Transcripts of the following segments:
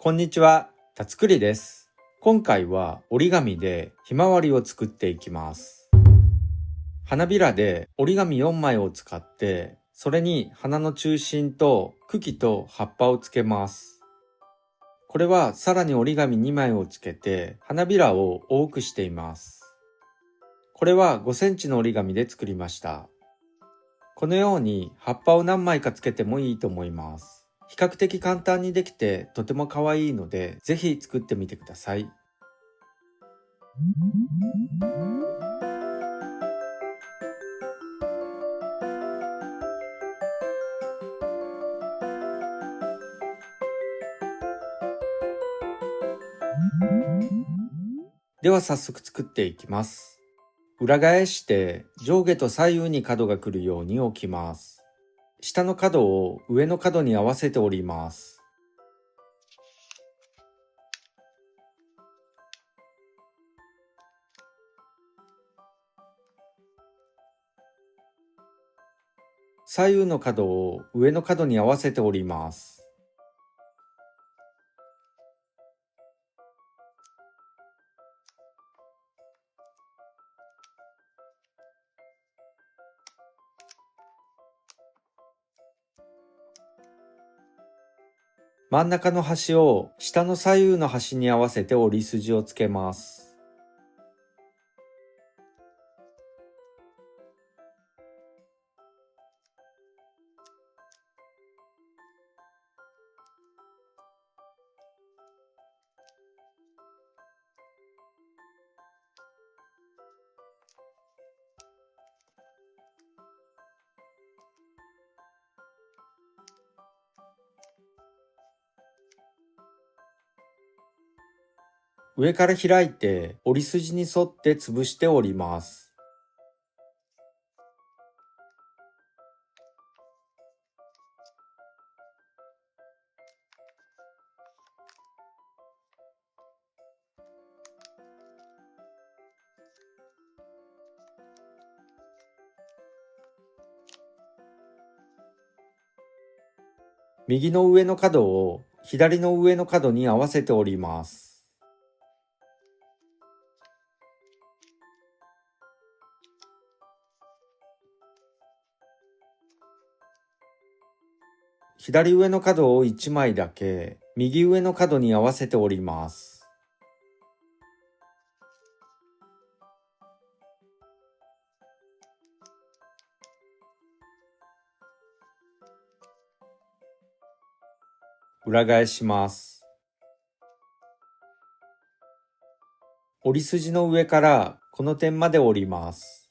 こんにちは、たつくりです。今回は折り紙でひまわりを作っていきます。花びらで折り紙4枚を使って、それに花の中心と茎と葉っぱをつけます。これはさらに折り紙2枚をつけて花びらを多くしています。これは5センチの折り紙で作りました。このように葉っぱを何枚かつけてもいいと思います。比較的簡単にできてとても可愛いので、ぜひ作ってみてください。では早速作っていきます。裏返して上下と左右に角が来るように置きます。下の角を上の角に合わせて折ります。左右の角を上の角に合わせて折ります。真ん中の端を下の左右の端に合わせて折り筋をつけます。上から開いて折り筋に沿って潰して折ります。右の上の角を左の上の角に合わせて折ります。左上の角を1枚だけ右上の角に合わせて折ります。裏返します。折り筋の上からこの点まで折ります。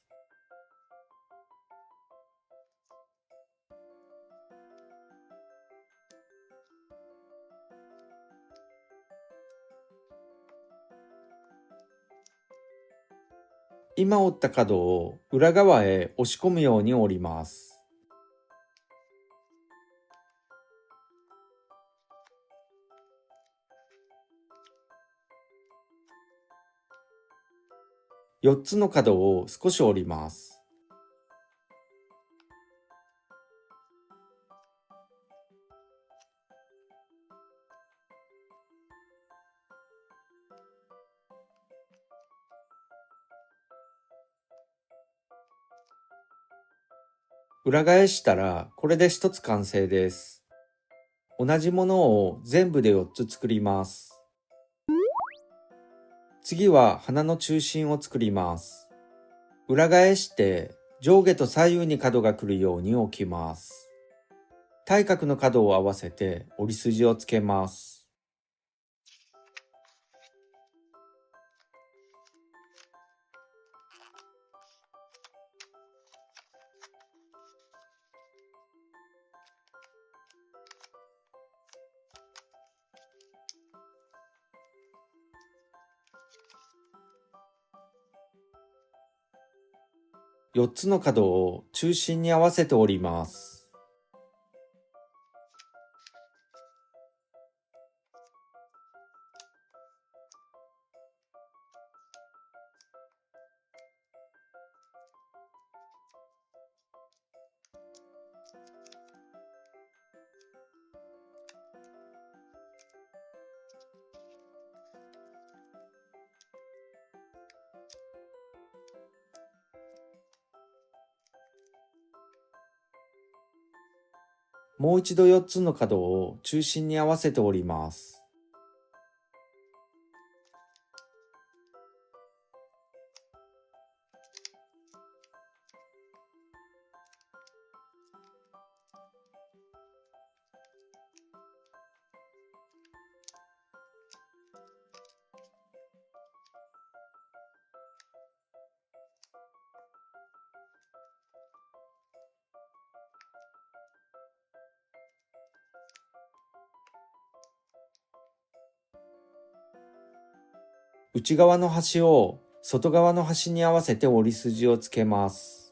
今折った角を裏側へ押し込むように折ります。4つの角を少し折ります。裏返したらこれで1つ完成です。同じものを全部で4つ作ります。次は花の中心を作ります。裏返して上下と左右に角が来るように置きます。対角の角を合わせて折り筋をつけます。4つの角を中心に合わせて折ります。もう一度4つの角を中心に合わせて折ります。内側の端を外側の端に合わせて折り筋をつけます。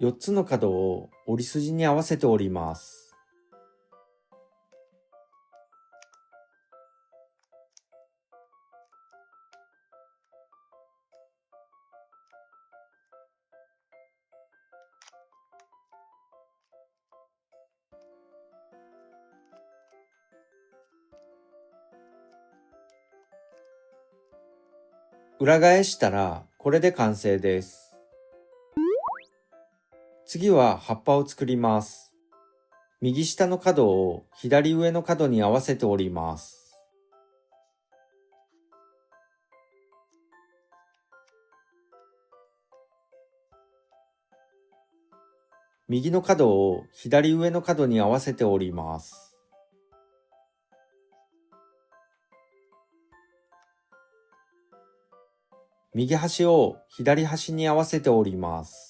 4つの角を折り筋に合わせて折ります。裏返したらこれで完成です。次は葉っぱを作ります。右下の角を左上の角に合わせて折ります。右の角を左上の角に合わせて折ります。右端を左端に合わせて折ります。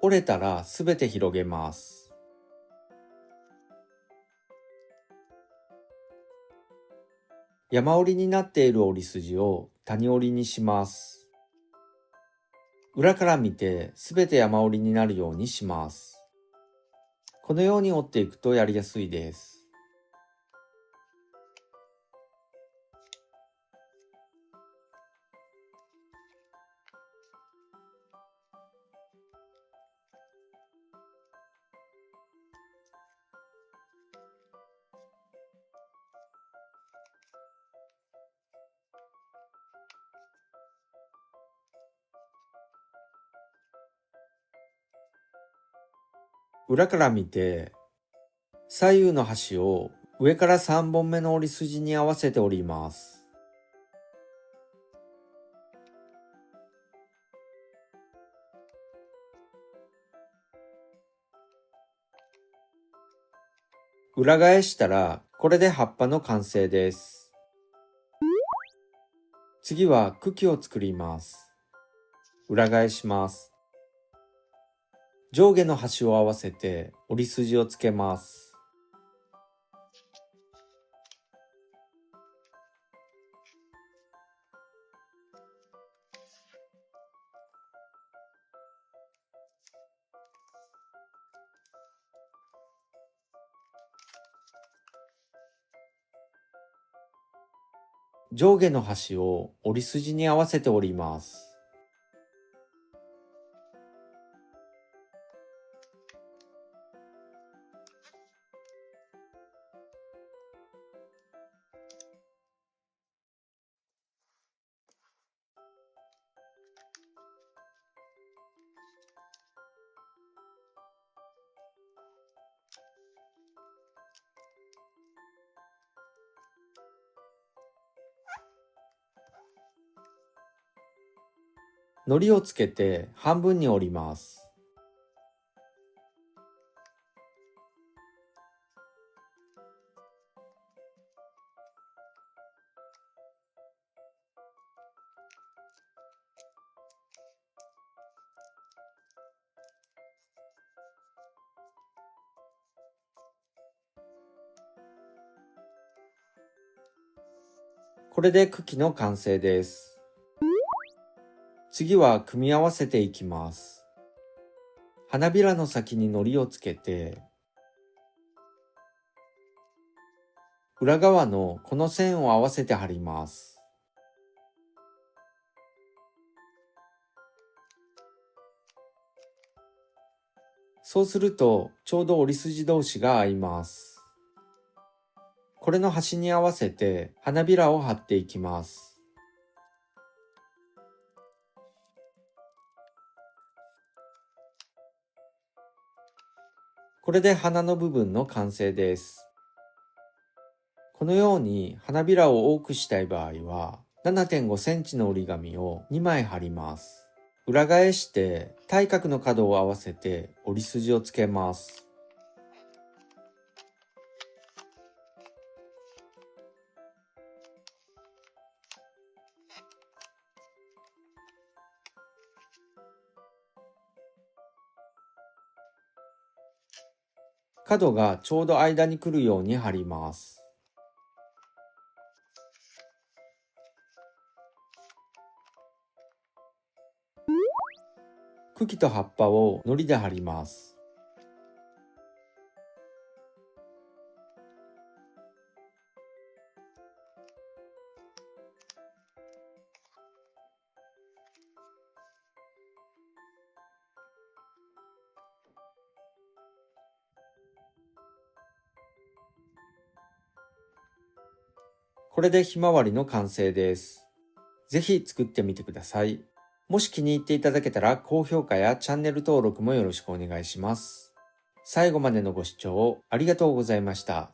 折れたらすべて広げます。山折りになっている折り筋を谷折りにします。裏から見てすべて山折りになるようにします。このように折っていくとやりやすいです。裏から見て左右の端を上から3本目の折り筋に合わせて折ります。裏返したらこれで葉っぱの完成です。次は茎を作ります。裏返します。上下の端を合わせて折り筋をつけます。上下の端を折り筋に合わせて折ります。糊をつけて半分に折ります。これで茎の完成です。次は組み合わせていきます。花びらの先に糊をつけて、裏側のこの線を合わせて貼ります。そうするとちょうど折り筋同士が合います。これの端に合わせて花びらを貼っていきます。これで花の部分の完成です。このように花びらを多くしたい場合は 7.5 センチの折り紙を2枚貼ります。裏返して対角の角を合わせて折り筋をつけます。角がちょうど間に来るように貼ります。茎と葉っぱを糊で貼ります。これでひまわりの完成です。ぜひ作ってみてください。もし気に入っていただけたら高評価やチャンネル登録もよろしくお願いします。最後までのご視聴ありがとうございました。